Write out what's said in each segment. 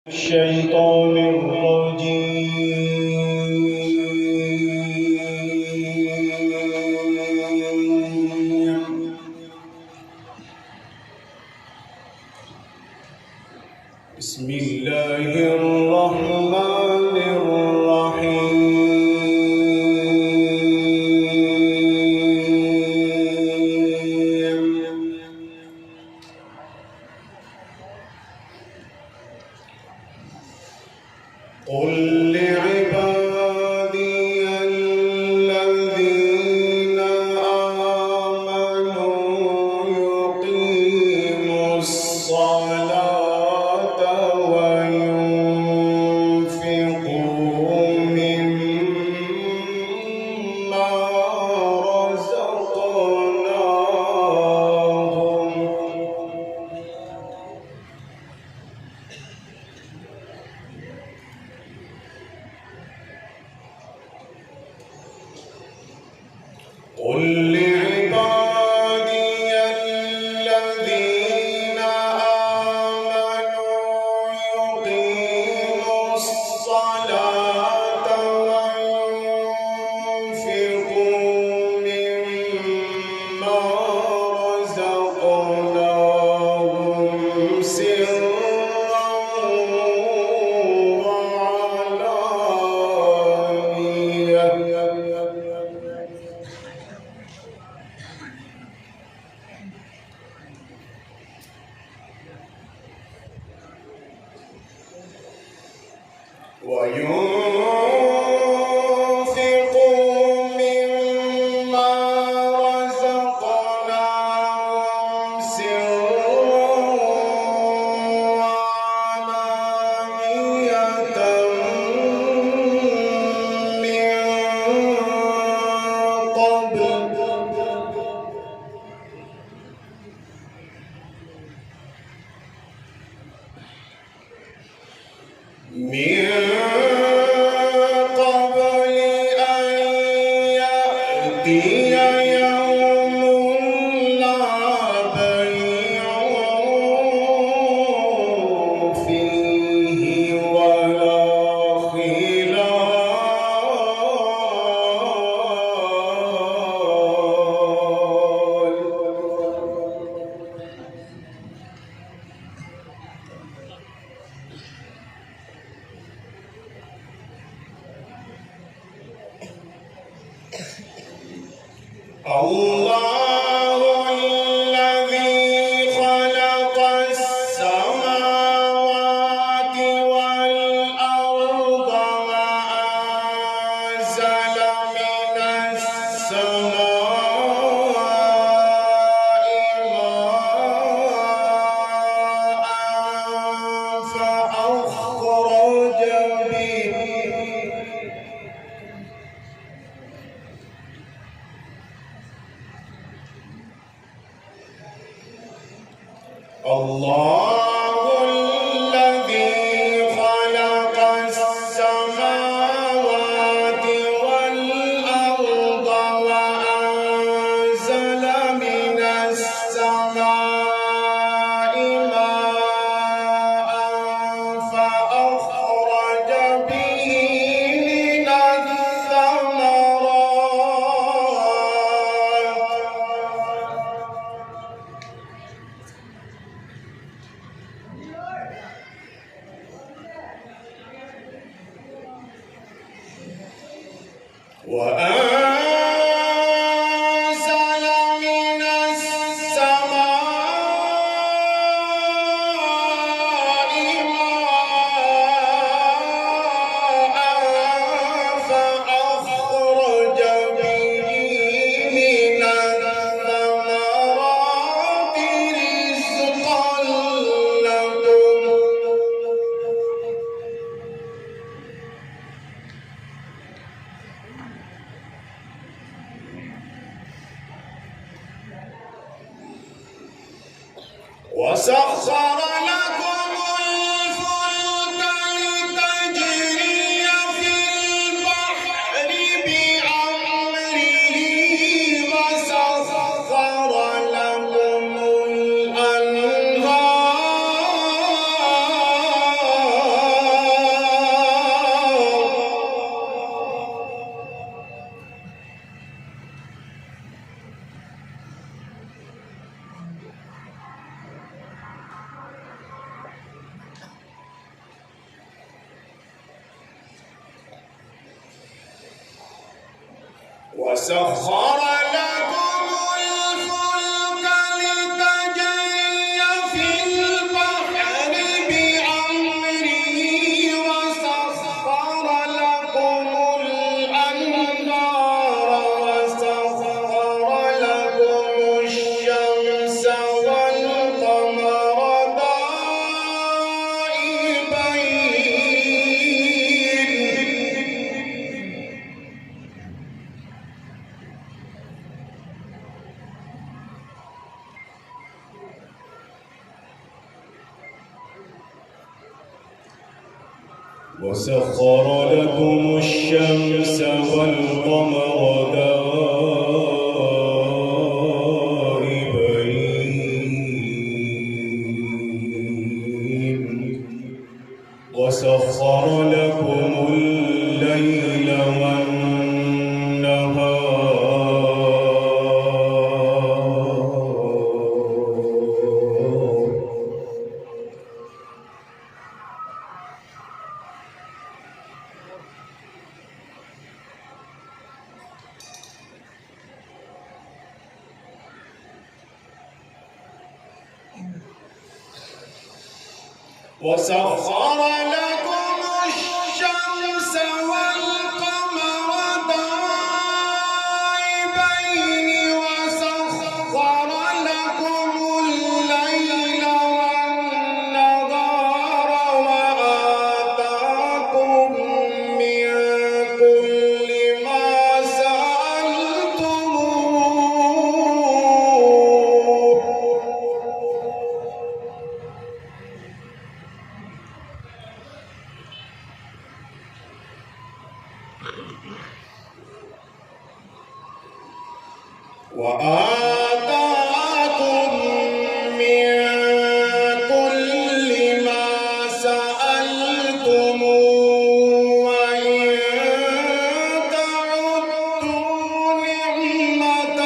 الشيطان الرجيم. بسم الله الرحمن الرحيم. قل لعبادي الذين آمنوا يقيموا الصلاة وينفقوا مما رزقناهم قل لعبادي الذين آمنوا يقيموا الصلاة وينفقوا مما رزقناهم سرا وعلانية وينفقوا مما رزقناهم سرا وعلانية من قبل أن يأتي يوم لا بيع فيه ولا الله الذي خلق السماوات والأرض وأنزل من السماء ماء فأخرج به الله الذي خلق السماوات والأرض وأنزل من السماء ماء فأخرج به من وأنزل من السماء ماء فأخرج به من الثمرات رزقا لكم وسخر لكم الفلك لتجري في البحر بأمره وسخر لكم الأنهار وسخر لكم الشمس والقمر وسخر لكم الشمس والقمر دائبين وسخر لكم الليل والنهار وسخر لكم الشمس والقمر دائبين وسخر لكم الليل والنهار وآتاكم من كل ما سألتموه وآتاكم من كل ما سألتموه وإن تعدوا نعمة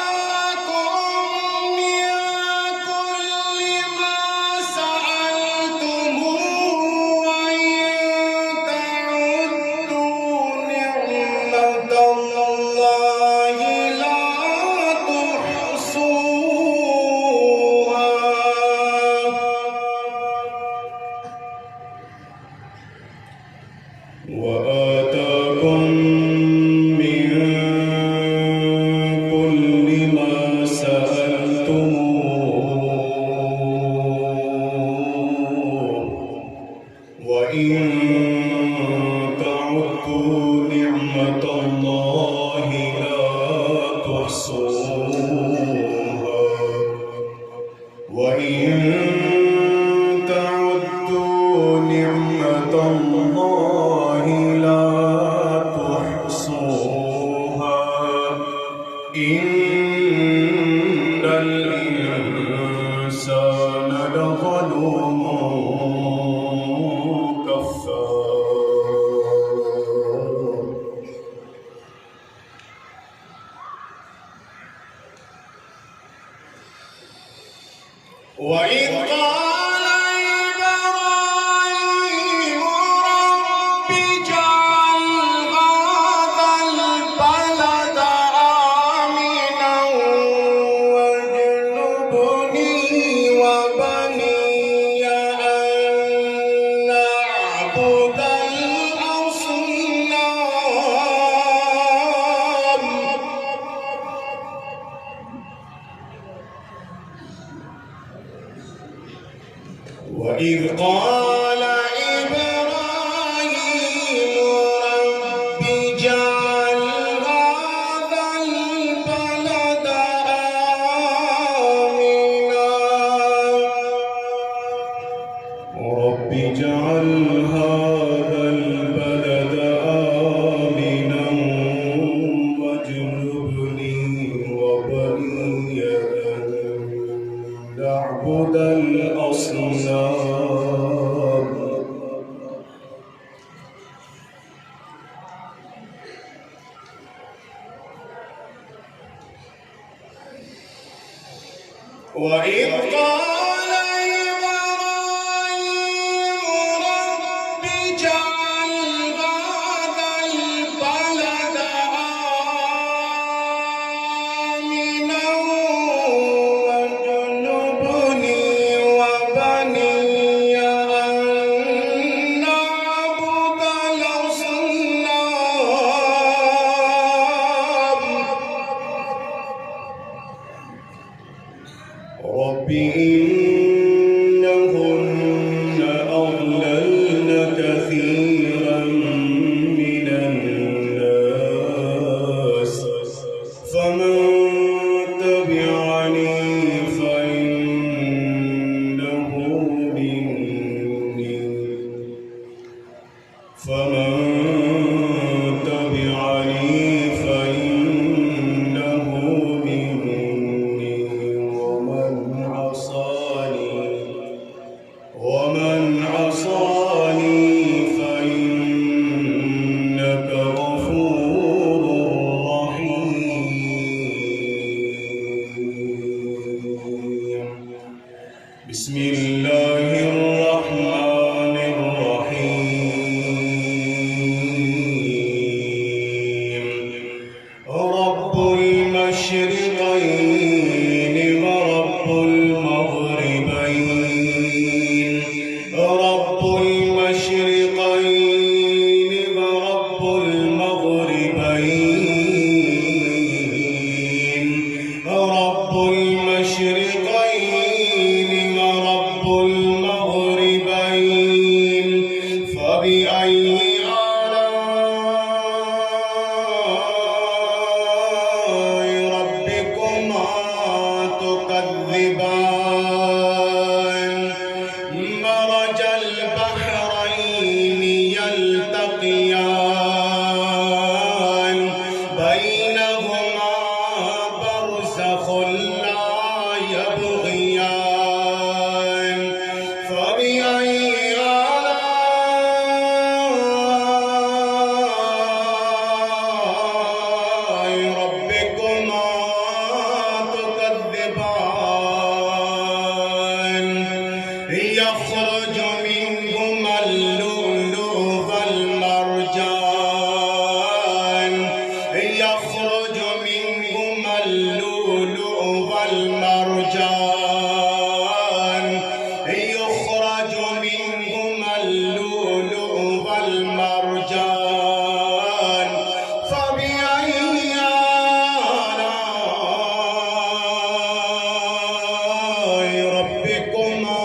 وآتاكم من كل ما سألتموه وإن تعدوا نعمة الله لا تحصوها وآتاكم من كل ما سألتموه وإن تعدوا نعمة الله لا تحصوها وإن تعدوا نعمة الله لا تحصوها إن الإنسان لظلوم كفار وإذ قال إبراهيم رب اجعل هذا البلد آمنا واجنبني وبني أن نعبد الأصنام وإذ قال إبراهيم رب اجعل هذا البلد آمنا رب اجعل هذا البلد آمنا واجنبني وبني أن نعبد الأصنام وإذ قال إبراهيم رب اجعل هذا البلد آمنا واجنبني وبني أن نعبد الأصنام رب إنهن أضللن كثيرا من الناس فمن تبعني فإنه مني ومن عصاني فإنك غفور رحيم بسم الله الرحمن الرحيم رب المشرقين ورب المغربين رب المشرقين ورب المغربين رب المشرقين ورب المغربين فبأي آلاء ربكما تكذبان مرج البحرين يلتقيان بينهما برزخ لا يبغيان فبأي آلاء ربكما تكذبان يخرج منهما اللؤلؤ والمرجان يخرج منهما اللؤلؤ والمرجان يخرج منهما اللؤلؤ والمرجان فبأي آلاء ربكما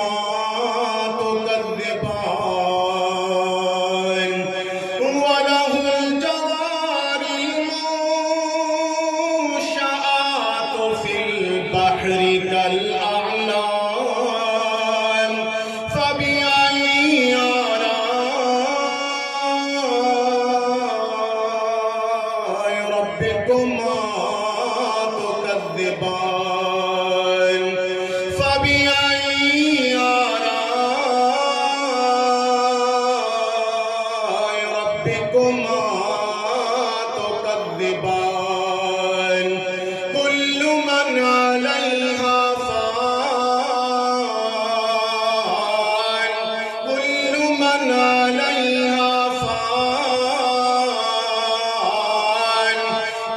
تكذبان وله الجوار المنشآت في البحر كالأعلام فبأي آلاء ربكما تكذبان فبأي آلاء ربكما تكذبان كل من عليها فان كل من عليها فان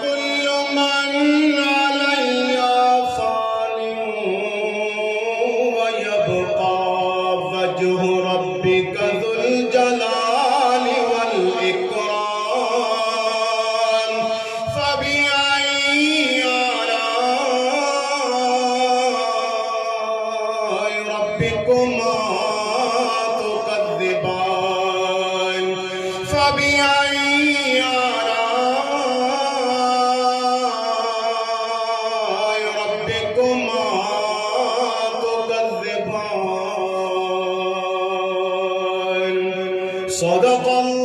كل من عليها فان ويبقى وجه ربك ذو الجلال والإكرام فبأي آلاء ربكما تكذبان فبأي آلاء ربكما تكذبان صدق الله